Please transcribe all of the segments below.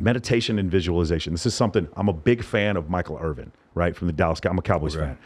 meditation and visualization. This is something, I'm a big fan of Michael Irvin, right? From the Dallas, I'm a Cowboys fan.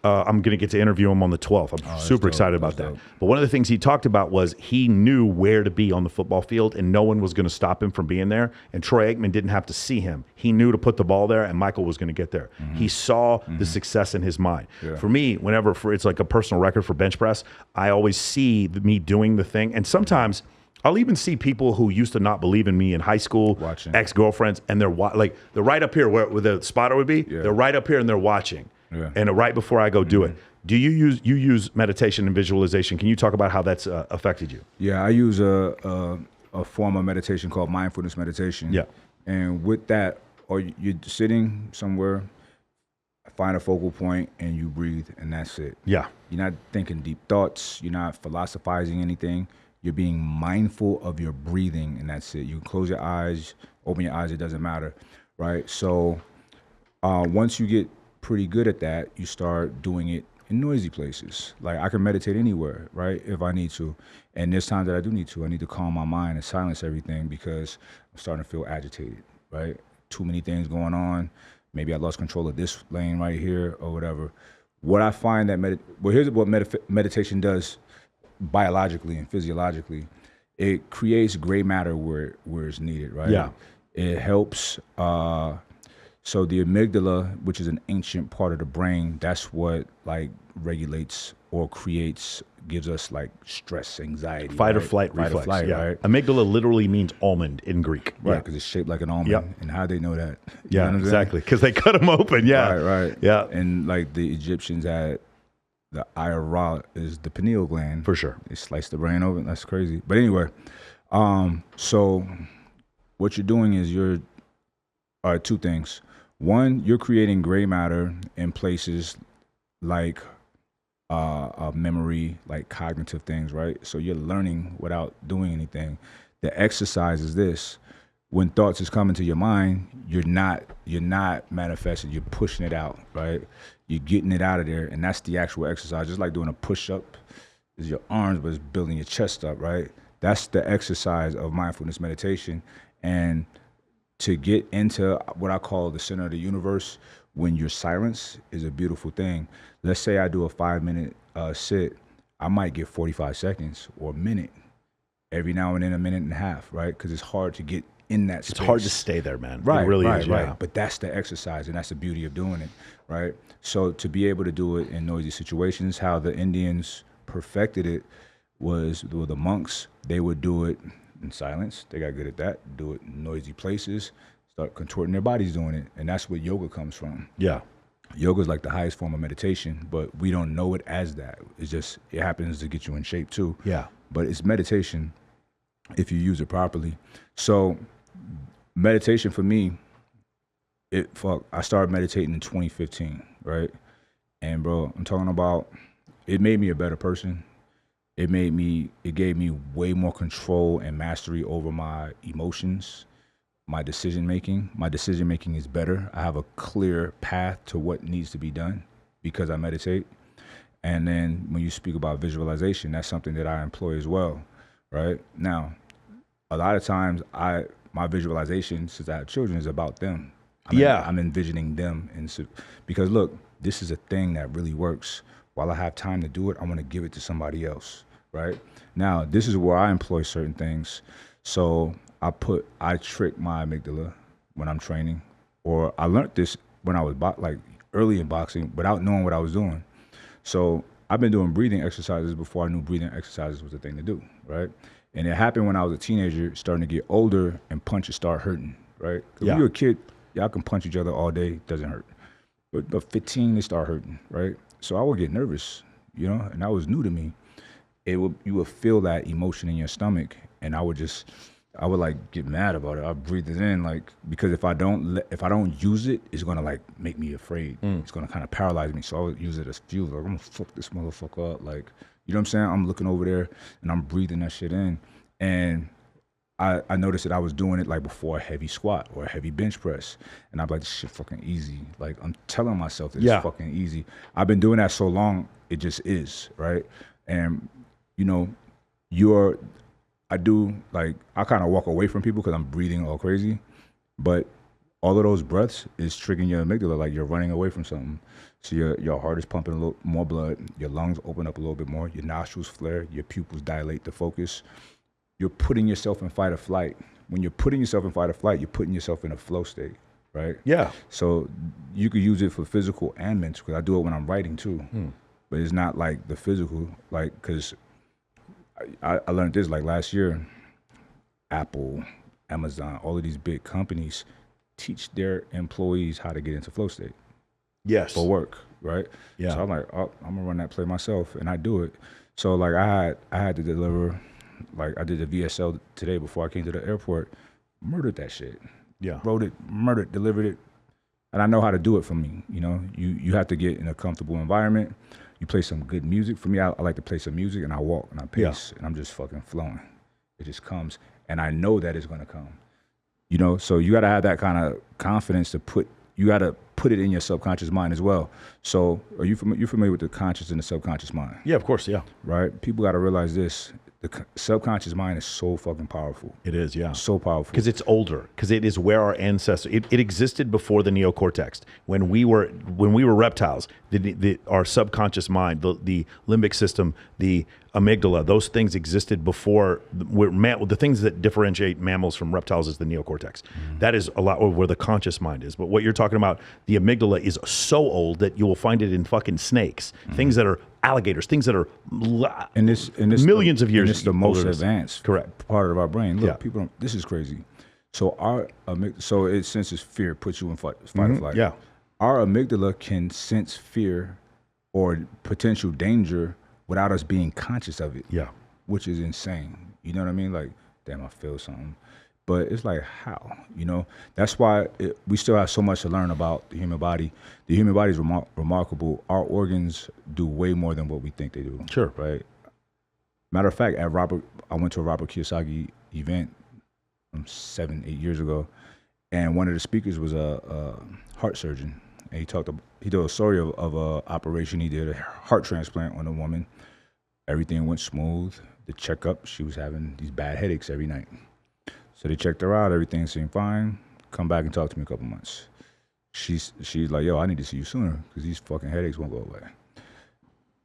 I'm going to get to interview him on the 12th. I'm super excited about that. But one of the things he talked about was he knew where to be on the football field, and no one was going to stop him from being there. And Troy Aikman didn't have to see him. He knew to put the ball there, and Michael was going to get there. He saw the success in his mind. For me, whenever it's like a personal record for bench press, I always see me doing the thing. And sometimes I'll even see people who used to not believe in me in high school, ex-girlfriends, and they're right up here where the spotter would be. They're right up here and they're watching. And right before I go do it. Do you use meditation and visualization? Can you talk about how that's affected you? Yeah, I use a form of meditation called mindfulness meditation. Yeah. And with that, or you're sitting somewhere, find a focal point, and you breathe, and that's it. Yeah. You're not thinking deep thoughts. You're not philosophizing anything. You're being mindful of your breathing, and that's it. You can close your eyes, open your eyes, it doesn't matter, right? So once you get pretty good at that, you start doing it in noisy places. Like I can meditate anywhere, right, if I need to. And there's times that I do need to. I need to calm my mind and silence everything because I'm starting to feel agitated, right? Too many things going on. Maybe I lost control of this lane right here or whatever. What I find that, here's what meditation does biologically and physiologically. It creates gray matter where it's needed, right? Yeah. It helps, so the amygdala, which is an ancient part of the brain, that's what like regulates or gives us like stress, anxiety. Fight or flight reflex, right? Amygdala literally means almond in Greek. Right, because it's shaped like an almond. And how they know that? You know exactly, because they cut them open, Right. Yeah. And like the Egyptians had, the Ira is the pineal gland. For sure. They slice the brain open, that's crazy. But anyway, so what you're doing is two things. One, you're creating gray matter in places like memory, like cognitive things, right? So you're learning without doing anything. The exercise is this. When thoughts is coming to your mind, you're not manifesting, you're pushing it out, right? You're getting it out of there, and that's the actual exercise. Just like doing a push-up is your arms, but it's building your chest up, right? That's the exercise of mindfulness meditation. And to get into what I call the center of the universe when you're silence is a beautiful thing. Let's say I do a 5-minute sit, I might get 45 seconds or a minute, every now and then a minute and a half, right? Because it's hard to get in that space. It's hard to stay there, man. Right, it really right, is, right. But that's the exercise, and that's the beauty of doing it, right? So to be able to do it in noisy situations, how the Indians perfected it was the monks, they would do it in silence. They got good at that. Do it in noisy places, start contorting their bodies doing it. And that's where yoga comes from. Yeah. Yoga is like the highest form of meditation, but we don't know it as that. It's just, it happens to get you in shape too. Yeah. But it's meditation if you use it properly. So meditation for me, I started meditating in 2015, right? And bro, I'm talking about, it made me a better person. It gave me way more control and mastery over my emotions, my decision making. My decision making is better. I have a clear path to what needs to be done because I meditate. And then when you speak about visualization, that's something that I employ as well, right? Now, a lot of times my visualization, since I have children, is about them. I'm envisioning them. And so, because look, this is a thing that really works. While I have time to do it, I want to give it to somebody else. Right now, this is where I employ certain things. So I trick my amygdala when I'm training, or I learned this when I was early in boxing without knowing what I was doing. So I've been doing breathing exercises before I knew breathing exercises was the thing to do, right? And it happened when I was a teenager, starting to get older, and punches start hurting, right? When you're a kid, y'all can punch each other all day, doesn't hurt. But 15, they start hurting, right? So I would get nervous, and that was new to me. You would feel that emotion in your stomach, and I would like get mad about it. I breathe it in, because if I don't use it, it's gonna like make me afraid. It's gonna kind of paralyze me. So I would use it as fuel. Like, I'm gonna fuck this motherfucker up. Like, you know what I'm saying? I'm looking over there and I'm breathing that shit in, and I noticed that I was doing it like before a heavy squat or a heavy bench press, and I'm like, this shit fucking easy. Like, I'm telling myself that it's fucking easy. I've been doing that so long, it just is, right? And I kind of walk away from people because I'm breathing all crazy. But all of those breaths is triggering your amygdala, like you're running away from something. So your heart is pumping a little more blood, your lungs open up a little bit more, your nostrils flare, your pupils dilate to focus. You're putting yourself in fight or flight. When you're putting yourself in fight or flight, you're putting yourself in a flow state, right? Yeah. So you could use it for physical and mental, because I do it when I'm writing too. But it's not like the physical, like, because I learned this like last year. Apple, Amazon, all of these big companies teach their employees how to get into flow state. Yes. For work, right? Yeah. So I'm like, oh, I'm gonna run that play myself, and I do it. So like I had to deliver, like I did the VSL today before I came to the airport, murdered that shit. Yeah. Wrote it, murdered, delivered it, and I know how to do it for me. You know, you have to get in a comfortable environment. You play some good music. For me, I like to play some music, and I walk and I pace, and I'm just fucking flowing. It just comes, and I know that it's gonna come. You know, so you gotta have that kind of confidence to you gotta put it in your subconscious mind as well. So are you familiar with the conscious and the subconscious mind? Yeah, of course. Yeah. Right? People gotta realize this. The subconscious mind is so fucking powerful. It is, yeah. So powerful. Because it's older. Because it is where our ancestors. It existed before the neocortex. When we were reptiles, our subconscious mind, the limbic system, the amygdala, those things existed before. The things that differentiate mammals from reptiles is the neocortex. That is a lot where the conscious mind is. But what you're talking about, the amygdala is so old that you will find it in fucking snakes, things that are alligators, things that are in this millions of years. And it's the most older. advanced Correct. part of our brain. Look, Yeah. people don't, this is crazy. So it senses fear, puts you in fight or flight. Yeah. Our amygdala can sense fear or potential danger without us being conscious of it. Yeah. Which is insane. You know what I mean? Like, damn, I feel something. But it's like, how? You know? That's why we still have so much to learn about the human body. The human body is remarkable. Our organs do way more than what we think they do. Sure. Right? Matter of fact, I went to a Robert Kiyosaki event 7-8 years ago, and one of the speakers was a heart surgeon. And he told a story of a operation he did, a heart transplant on a woman. Everything went smooth. The checkup, she was having these bad headaches every night. So they checked her out. Everything seemed fine. Come back and talk to me a couple months. She's like, yo, I need to see you sooner because these fucking headaches won't go away.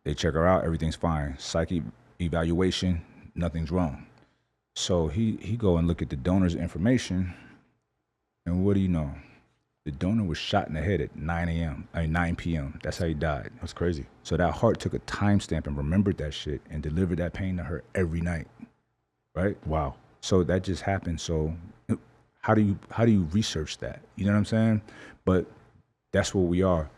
They check her out. Everything's fine. Psyche evaluation, nothing's wrong. So he go and look at the donor's information, and what do you know? The donor was shot in the head at 9 p.m. That's how he died. That's crazy. So that heart took a timestamp and remembered that shit and delivered that pain to her every night, right? Wow. So that just happened. So how do you research that? You know what I'm saying? But that's what we are.